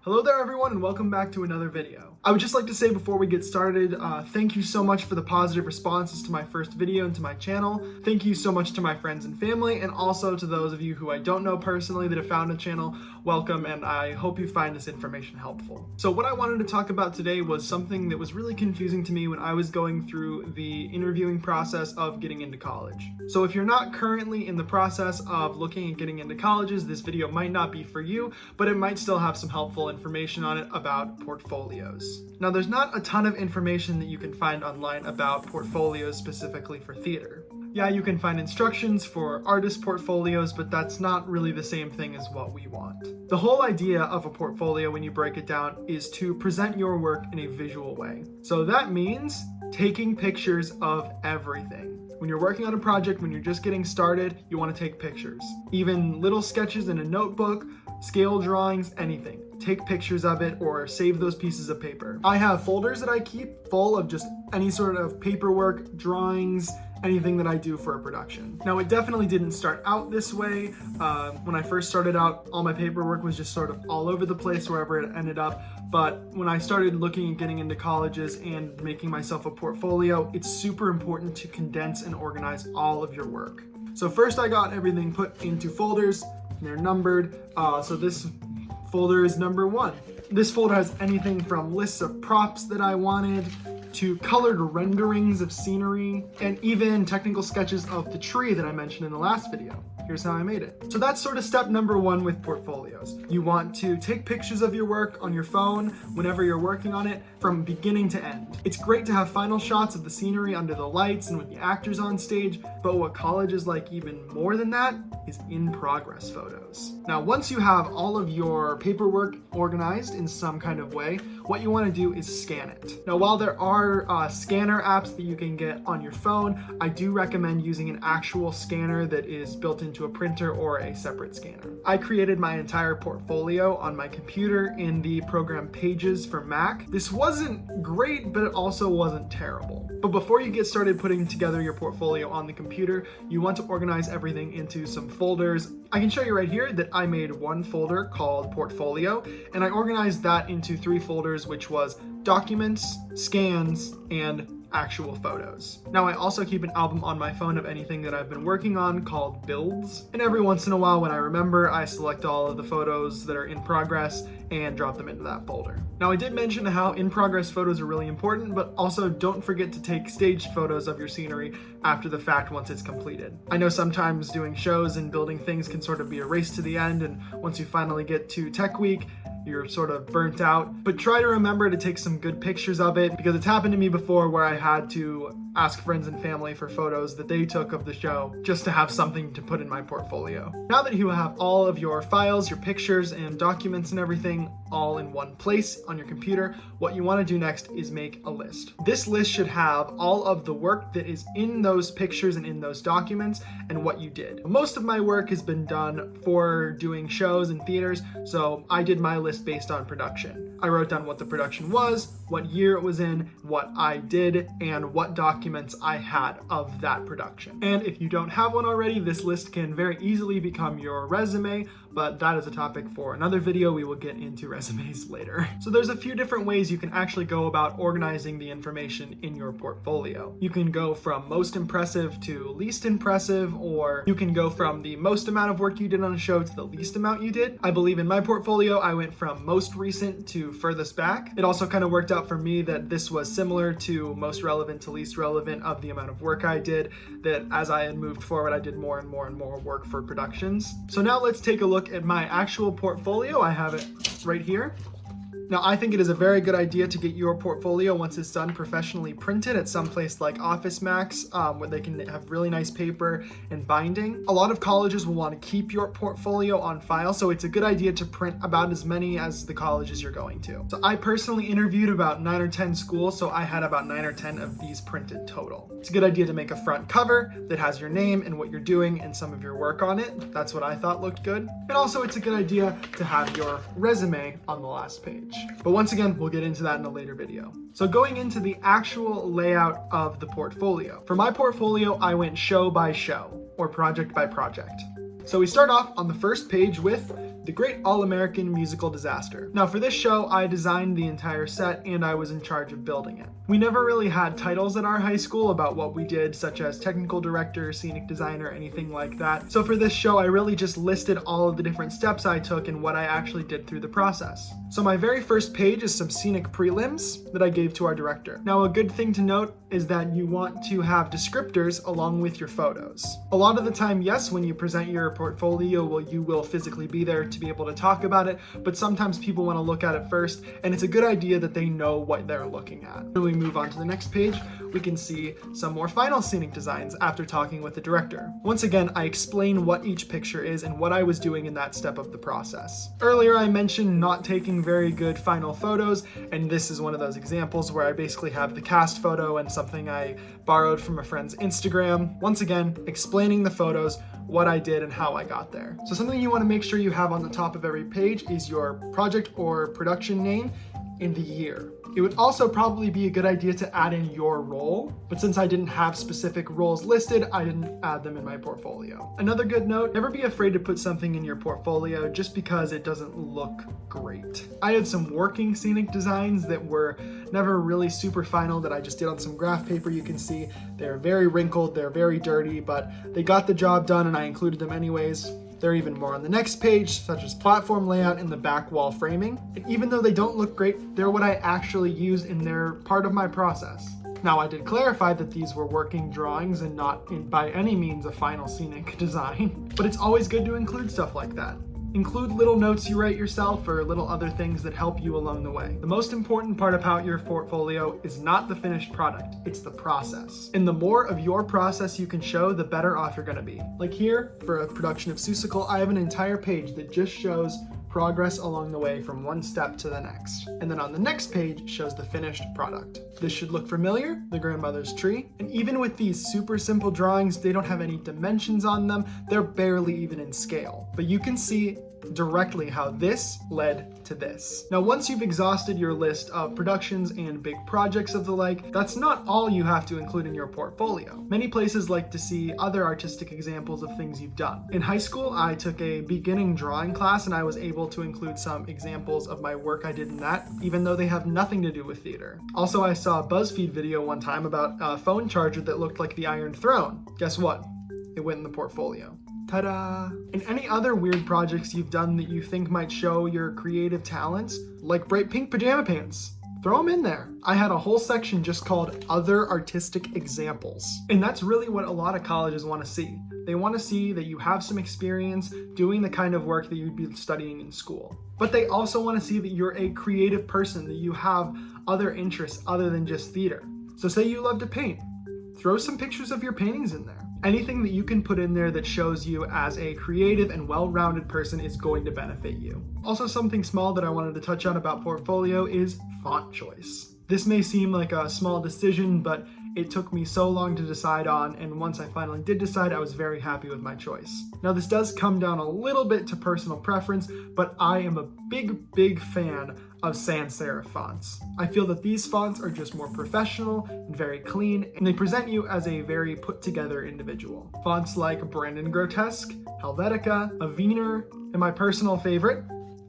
Hello there everyone and welcome back to another video. I would just like to say before we get started, thank you so much for the positive responses to my first video and to my channel. Thank you so much to my friends and family, and also to those of you who I don't know personally that have found the channel. Welcome, and I hope you find this information helpful. So what I wanted to talk about today was something that was really confusing to me when I was going through the interviewing process of getting into college. So if you're not currently in the process of looking at getting into colleges, this video might not be for you, but it might still have some helpful information on it about portfolios. Now, there's not a ton of information that you can find online about portfolios specifically for theater. Yeah, you can find instructions for artist portfolios, but that's not really the same thing as what we want. The whole idea of a portfolio, when you break it down, is to present your work in a visual way. So that means taking pictures of everything. When you're working on a project, when you're just getting started, you want to take pictures. Even little sketches in a notebook, scale drawings, anything. Take pictures of it or save those pieces of paper. I have folders that I keep full of just any sort of paperwork, drawings, anything that I do for a production. Now, it definitely didn't start out this way. When I first started out, all my paperwork was just sort of all over the place wherever it ended up. But when I started looking at getting into colleges and making myself a portfolio, it's super important to condense and organize all of your work. So first I got everything put into folders, and they're numbered. So this folder is number 1. This folder has anything from lists of props that I wanted, to colored renderings of scenery, and even technical sketches of the tree that I mentioned in the last video. Here's how I made it. So that's sort of step number 1 with portfolios. You want to take pictures of your work on your phone whenever you're working on it from beginning to end. It's great to have final shots of the scenery under the lights and with the actors on stage, but what college is like even more than that is in-progress photos. Now, once you have all of your paperwork organized in some kind of way, what you want to do is scan it. Now, while there are scanner apps that you can get on your phone, I do recommend using an actual scanner that is built into a printer or a separate scanner. I created my entire portfolio on my computer in the program Pages for Mac. This wasn't great, but it also wasn't terrible. But before you get started putting together your portfolio on the computer, you want to organize everything into some folders. I can show you right here that I made one folder called Portfolio, and I organized that into 3 folders, which was Documents, Scans, and Actual Photos. Now, I also keep an album on my phone of anything that I've been working on called Builds, and every once in a while when I remember, I select all of the photos that are in progress and drop them into that folder. Now, I did mention how in-progress photos are really important, but also don't forget to take staged photos of your scenery after the fact once it's completed. I know sometimes doing shows and building things can sort of be a race to the end, and once you finally get to Tech Week, you're sort of burnt out, but try to remember to take some good pictures of it, because it's happened to me before where I had to ask friends and family for photos that they took of the show just to have something to put in my portfolio. Now that you have all of your files, your pictures, and documents and everything all in one place on your computer, what you want to do next is make a list. This list should have all of the work that is in those pictures and in those documents and what you did. Most of my work has been done for doing shows and theaters, so I did my list based on production. I wrote down what the production was, what year it was in, what I did, and what documents I had of that production. And if you don't have one already, this list can very easily become your resume, but that is a topic for another video. We will get into resumes later. So there's a few different ways you can actually go about organizing the information in your portfolio. You can go from most impressive to least impressive, or you can go from the most amount of work you did on a show to the least amount you did. I believe in my portfolio, I went from most recent to furthest back. It also kind of worked out for me that this was similar to most relevant to least relevant of the amount of work I did, that as I had moved forward, I did more and more and more work for productions. So now let's take a look at my actual portfolio. I have it right here. Now, I think it is a very good idea to get your portfolio, once it's done, professionally printed at some place like Office Max, where they can have really nice paper and binding. A lot of colleges will want to keep your portfolio on file, so it's a good idea to print about as many as the colleges you're going to. So I personally interviewed about 9 or 10 schools, so I had about 9 or 10 of these printed total. It's a good idea to make a front cover that has your name and what you're doing and some of your work on it. That's what I thought looked good. And also, it's a good idea to have your resume on the last page. But once again, we'll get into that in a later video. So going into the actual layout of the portfolio. For my portfolio, I went show by show, or project by project. So we start off on the first page with The Great All-American Musical Disaster. Now for this show, I designed the entire set and I was in charge of building it. We never really had titles at our high school about what we did, such as technical director, scenic designer, anything like that. So for this show, I really just listed all of the different steps I took and what I actually did through the process. So my very first page is some scenic prelims that I gave to our director. Now a good thing to note is that you want to have descriptors along with your photos. A lot of the time, yes, when you present your portfolio, well, you will physically be there to be able to talk about it, but sometimes people want to look at it first, and it's a good idea that they know what they're looking at. When we move on to the next page, we can see some more final scenic designs after talking with the director. Once again, I explain what each picture is and what I was doing in that step of the process. Earlier, I mentioned not taking very good final photos, and this is one of those examples where I basically have the cast photo and something I borrowed from a friend's Instagram. Once again, explaining the photos, what I did and how I got there. So something you want to make sure you have on the top of every page is your project or production name in the year. It would also probably be a good idea to add in your role, but since I didn't have specific roles listed, I didn't add them in my portfolio. Another good note, never be afraid to put something in your portfolio just because it doesn't look great. I had some working scenic designs that were never really super final that I just did on some graph paper. You can see they're very wrinkled, they're very dirty, but they got the job done and I included them anyways. There are even more on the next page, such as platform layout and the back wall framing. And even though they don't look great, they're what I actually use and they're part of my process. Now, I did clarify that these were working drawings and not by any means a final scenic design, but it's always good to include stuff like that. Include little notes you write yourself or little other things that help you along the way. The most important part about your portfolio is not the finished product, it's the process. And the more of your process you can show, the better off you're gonna be. Like here, for a production of Seussical, I have an entire page that just shows progress along the way from one step to the next. And then on the next page shows the finished product. This should look familiar, the grandmother's tree. And even with these super simple drawings, they don't have any dimensions on them. They're barely even in scale. But you can see directly how this led to this. Now, once you've exhausted your list of productions and big projects of the like, that's not all you have to include in your portfolio. Many places like to see other artistic examples of things you've done. In high school, I took a beginning drawing class and I was able to include some examples of my work I did in that, even though they have nothing to do with theater. Also, I saw a BuzzFeed video one time about a phone charger that looked like the Iron Throne. Guess what? It went in the portfolio. Ta-da! And any other weird projects you've done that you think might show your creative talents, like bright pink pajama pants, throw them in there. I had a whole section just called Other Artistic Examples. And that's really what a lot of colleges want to see. They want to see that you have some experience doing the kind of work that you'd be studying in school. But they also want to see that you're a creative person, that you have other interests other than just theater. So say you love to paint, throw some pictures of your paintings in there. Anything that you can put in there that shows you as a creative and well-rounded person is going to benefit you. Also, something small that I wanted to touch on about portfolio is font choice. This may seem like a small decision, but it took me so long to decide on, and once I finally did decide, I was very happy with my choice. Now, this does come down a little bit to personal preference, but I am a big fan of sans serif fonts. I feel that these fonts are just more professional and very clean, and they present you as a very put together individual. Fonts like Brandon Grotesque, Helvetica, Avener, and my personal favorite,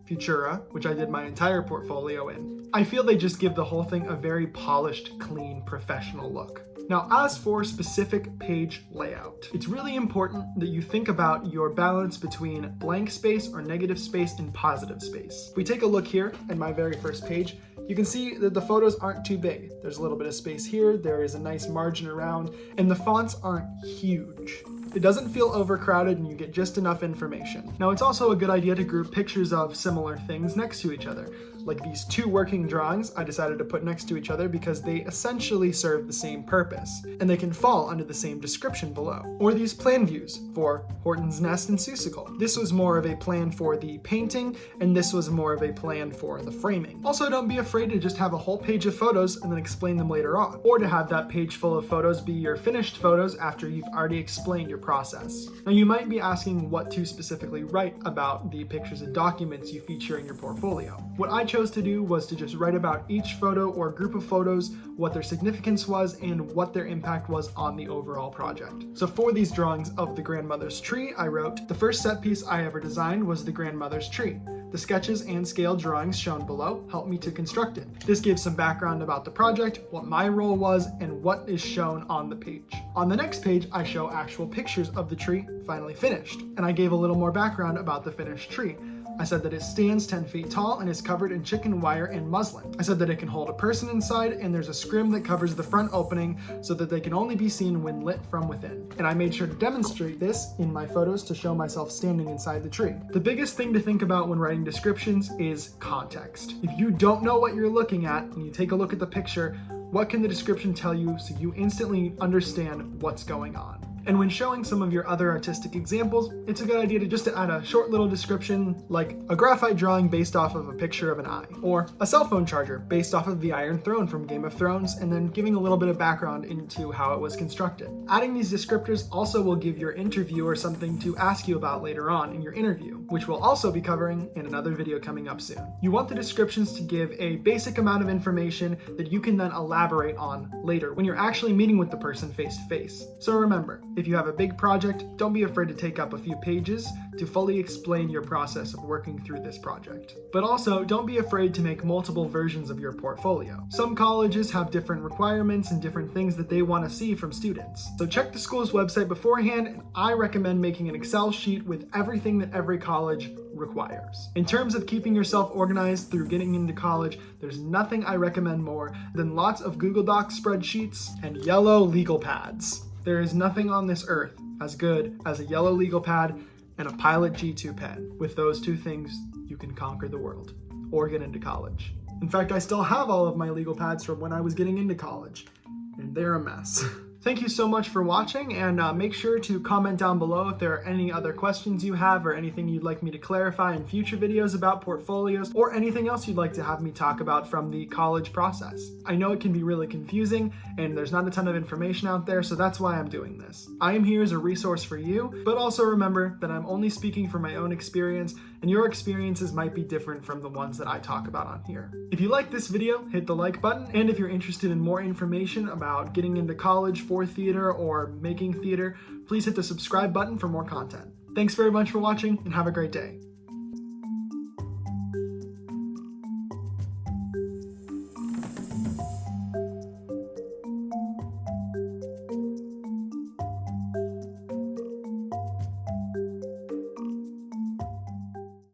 Futura, which I did my entire portfolio in. I feel they just give the whole thing a very polished, clean, professional look. Now, as for specific page layout, it's really important that you think about your balance between blank space or negative space and positive space. If we take a look here at my very first page, you can see that the photos aren't too big. There's a little bit of space here, there is a nice margin around, and the fonts aren't huge. It doesn't feel overcrowded and you get just enough information. Now, it's also a good idea to group pictures of similar things next to each other. Like these two working drawings I decided to put next to each other because they essentially serve the same purpose, and they can fall under the same description below. Or these plan views for Horton's Nest and Seussical. This was more of a plan for the painting, and this was more of a plan for the framing. Also, don't be afraid to just have a whole page of photos and then explain them later on, or to have that page full of photos be your finished photos after you've already explained your process. Now, you might be asking what to specifically write about the pictures and documents you feature in your portfolio. What I chose to do was to just write about each photo or group of photos, what their significance was, and what their impact was on the overall project. So for these drawings of the grandmother's tree, I wrote, "The first set piece I ever designed was the grandmother's tree. The sketches and scale drawings shown below helped me to construct it." This gives some background about the project, what my role was, and what is shown on the page. On the next page, I show actual pictures of the tree finally finished, and I gave a little more background about the finished tree. I said that it stands 10 feet tall and is covered in chicken wire and muslin. I said that it can hold a person inside, and there's a scrim that covers the front opening so that they can only be seen when lit from within. And I made sure to demonstrate this in my photos to show myself standing inside the tree. The biggest thing to think about when writing descriptions is context. If you don't know what you're looking at and you take a look at the picture, what can the description tell you so you instantly understand what's going on? And when showing some of your other artistic examples, it's a good idea to just add a short little description like a graphite drawing based off of a picture of an eye, or a cell phone charger based off of the Iron Throne from Game of Thrones, and then giving a little bit of background into how it was constructed. Adding these descriptors also will give your interviewer something to ask you about later on in your interview, which we'll also be covering in another video coming up soon. You want the descriptions to give a basic amount of information that you can then elaborate on later when you're actually meeting with the person face to face. So remember, if you have a big project, don't be afraid to take up a few pages to fully explain your process of working through this project. But also, don't be afraid to make multiple versions of your portfolio. Some colleges have different requirements and different things that they want to see from students. So check the school's website beforehand, and I recommend making an Excel sheet with everything that every college requires. In terms of keeping yourself organized through getting into college, there's nothing I recommend more than lots of Google Docs spreadsheets and yellow legal pads. There is nothing on this earth as good as a yellow legal pad and a Pilot G2 pen. With those two things, you can conquer the world or get into college. In fact, I still have all of my legal pads from when I was getting into college, and they're a mess. Thank you so much for watching, and make sure to comment down below if there are any other questions you have or anything you'd like me to clarify in future videos about portfolios, or anything else you'd like to have me talk about from the college process. I know it can be really confusing and there's not a ton of information out there, so that's why I'm doing this. I am here as a resource for you, but also remember that I'm only speaking from my own experience, and your experiences might be different from the ones that I talk about on here. If you like this video, hit the like button, and if you're interested in more information about getting into college for theater or making theater, please hit the subscribe button for more content. Thanks very much for watching, and have a great day.